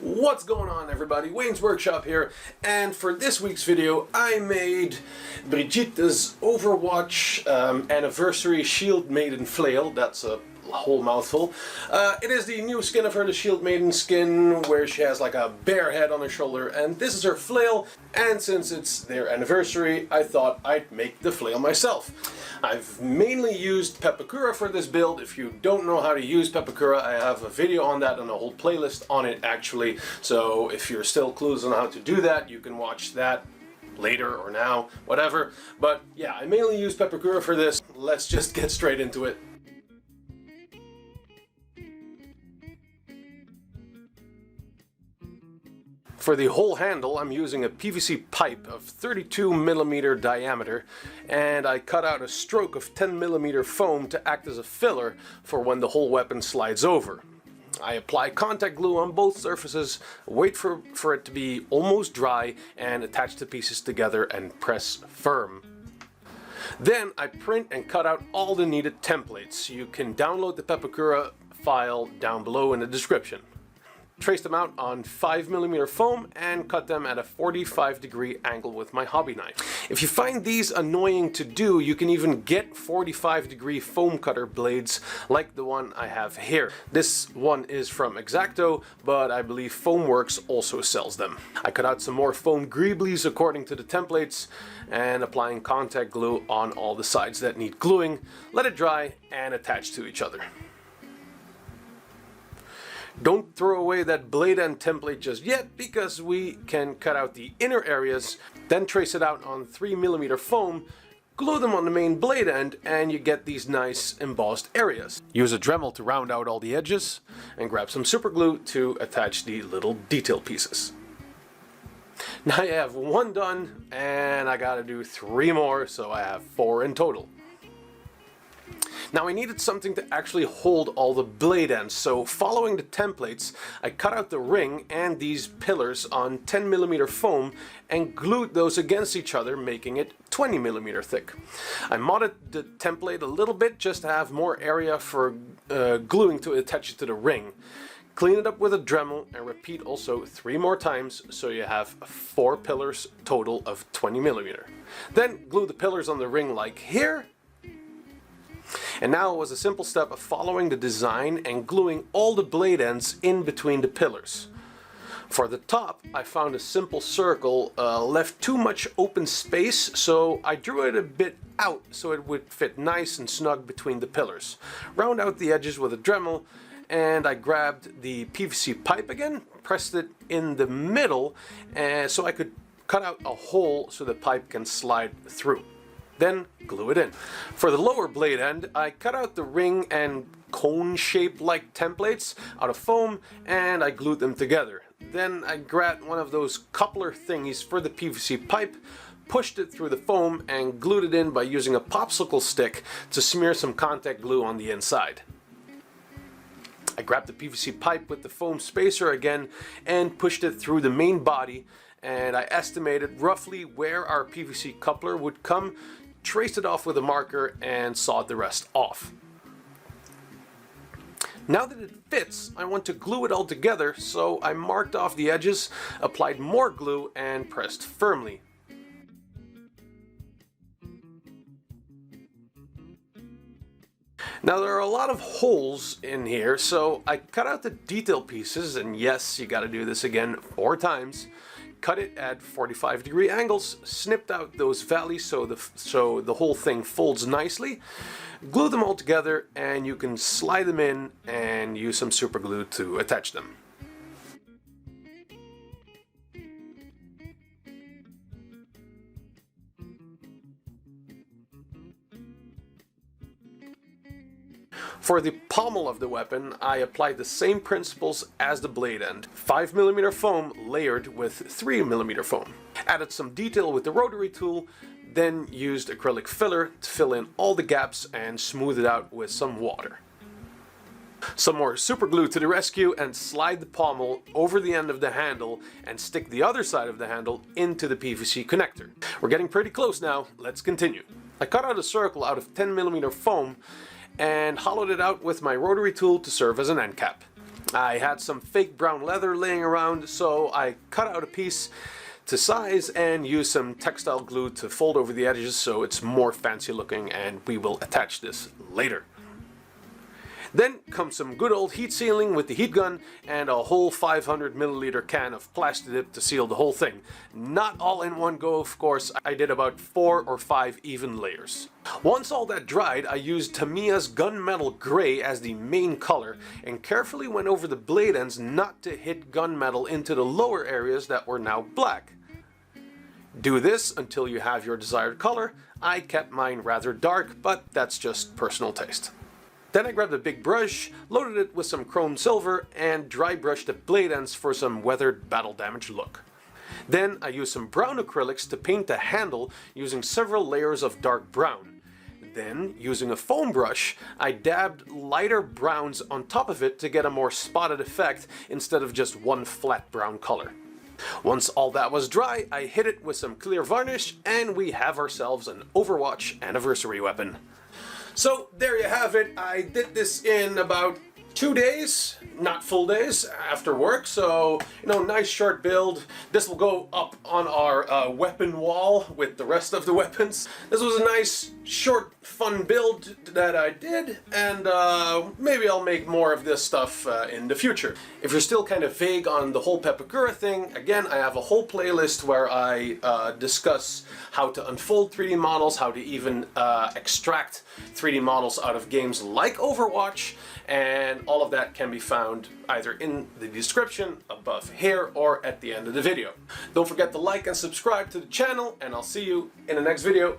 What's going on, everybody? Wayne's Workshop here, and for this week's video I made Brigitte's Overwatch anniversary Shieldmaiden Flail. That's a whole mouthful. It is the new skin of her, the Shieldmaiden skin, where she has like a bear head on her shoulder, and this is her flail. And since it's their anniversary, I thought I'd make the flail myself. I've mainly used pepakura for this build. If you don't know how to use pepakura, I have a video on that and a whole playlist on it actually. So if you're still clueless on how to do that, you can watch that later or now, whatever. But yeah, I mainly use pepakura for this. Let's just get straight into it. For the whole handle, I'm using a PVC pipe of 32mm diameter, and I cut out a stroke of 10mm foam to act as a filler for when the whole weapon slides over. I apply contact glue on both surfaces, wait for it to be almost dry, and attach the pieces together and press firm. Then I print and cut out all the needed templates. You can download the pepakura file down below in the description. Trace them out on 5mm foam and cut them at a 45-degree angle with my hobby knife. If you find these annoying to do, you can even get 45-degree foam cutter blades like the one I have here. This one is from X-Acto, but I believe Foamworks also sells them. I cut out some more foam greeblies according to the templates and applying contact glue on all the sides that need gluing, let it dry and attach to each other. Don't throw away that blade end template just yet, because we can cut out the inner areas, then trace it out on 3mm foam, glue them on the main blade end, and you get these nice embossed areas. Use a Dremel to round out all the edges, and grab some super glue to attach the little detail pieces. Now I have one done, and I gotta do 3 more, so I have 4 in total. Now I needed something to actually hold all the blade ends, so following the templates, I cut out the ring and these pillars on 10mm foam and glued those against each other, making it 20mm thick. I modded the template a little bit just to have more area for gluing to attach it to the ring. Clean it up with a Dremel and repeat also 3 more times, so you have 4 pillars total of 20mm. Then glue the pillars on the ring like here. And now it was a simple step of following the design and gluing all the blade ends in between the pillars. For the top, I found a simple circle, left too much open space, so I drew it a bit out so it would fit nice and snug between the pillars. Round out the edges with a Dremel, and I grabbed the PVC pipe again, pressed it in the middle, so I could cut out a hole so the pipe can slide through. Then glue it in. For the lower blade end, I cut out the ring and cone shape like templates out of foam and I glued them together. Then I grabbed one of those coupler thingies for the PVC pipe, pushed it through the foam and glued it in by using a popsicle stick to smear some contact glue on the inside. I grabbed the PVC pipe with the foam spacer again and pushed it through the main body, and I estimated roughly where our PVC coupler would come, traced it off with a marker, and sawed the rest off. Now that it fits, I want to glue it all together, so I marked off the edges, applied more glue, and pressed firmly. Now there are a lot of holes in here, so I cut out the detail pieces, and yes, you gotta do this again 4 times. Cut it at 45-degree angles, snipped out those valleys so the whole thing folds nicely, glue them all together, and you can slide them in and use some super glue to attach them. For the pommel of the weapon, I applied the same principles as the blade end. 5mm foam layered with 3mm foam. Added some detail with the rotary tool, then used acrylic filler to fill in all the gaps and smooth it out with some water. Some more super glue to the rescue and slide the pommel over the end of the handle and stick the other side of the handle into the PVC connector. We're getting pretty close now, let's continue. I cut out a circle out of 10mm foam and hollowed it out with my rotary tool to serve as an end cap. I had some fake brown leather laying around, so I cut out a piece to size and use some textile glue to fold over the edges so it's more fancy looking, and we will attach this later. Then comes some good old heat sealing with the heat gun and a whole 500 milliliter can of Plastidip to seal the whole thing. Not all in one go, of course. I did about 4 or 5 even layers. Once all that dried, I used Tamiya's Gunmetal Gray as the main color and carefully went over the blade ends not to hit gunmetal into the lower areas that were now black. Do this until you have your desired color. I kept mine rather dark, but that's just personal taste. Then I grabbed a big brush, loaded it with some chrome silver, and dry brushed the blade ends for some weathered battle damage look. Then I used some brown acrylics to paint the handle using several layers of dark brown. Then, using a foam brush, I dabbed lighter browns on top of it to get a more spotted effect instead of just one flat brown color. Once all that was dry, I hit it with some clear varnish, and we have ourselves an Overwatch anniversary weapon. So there you have it. I did this in about 2 days, not full days, after work. So, nice short build. This will go up on our weapon wall with the rest of the weapons. This was a nice, short, fun build that I did, and maybe I'll make more of this stuff in the future. If you're still kind of vague on the whole pepakura thing, again, I have a whole playlist where I discuss how to unfold 3D models, how to even extract 3D models out of games like Overwatch, and all of that can be found either in the description above here or at the end of the video. Don't forget to like and subscribe to the channel, and I'll see you in the next video.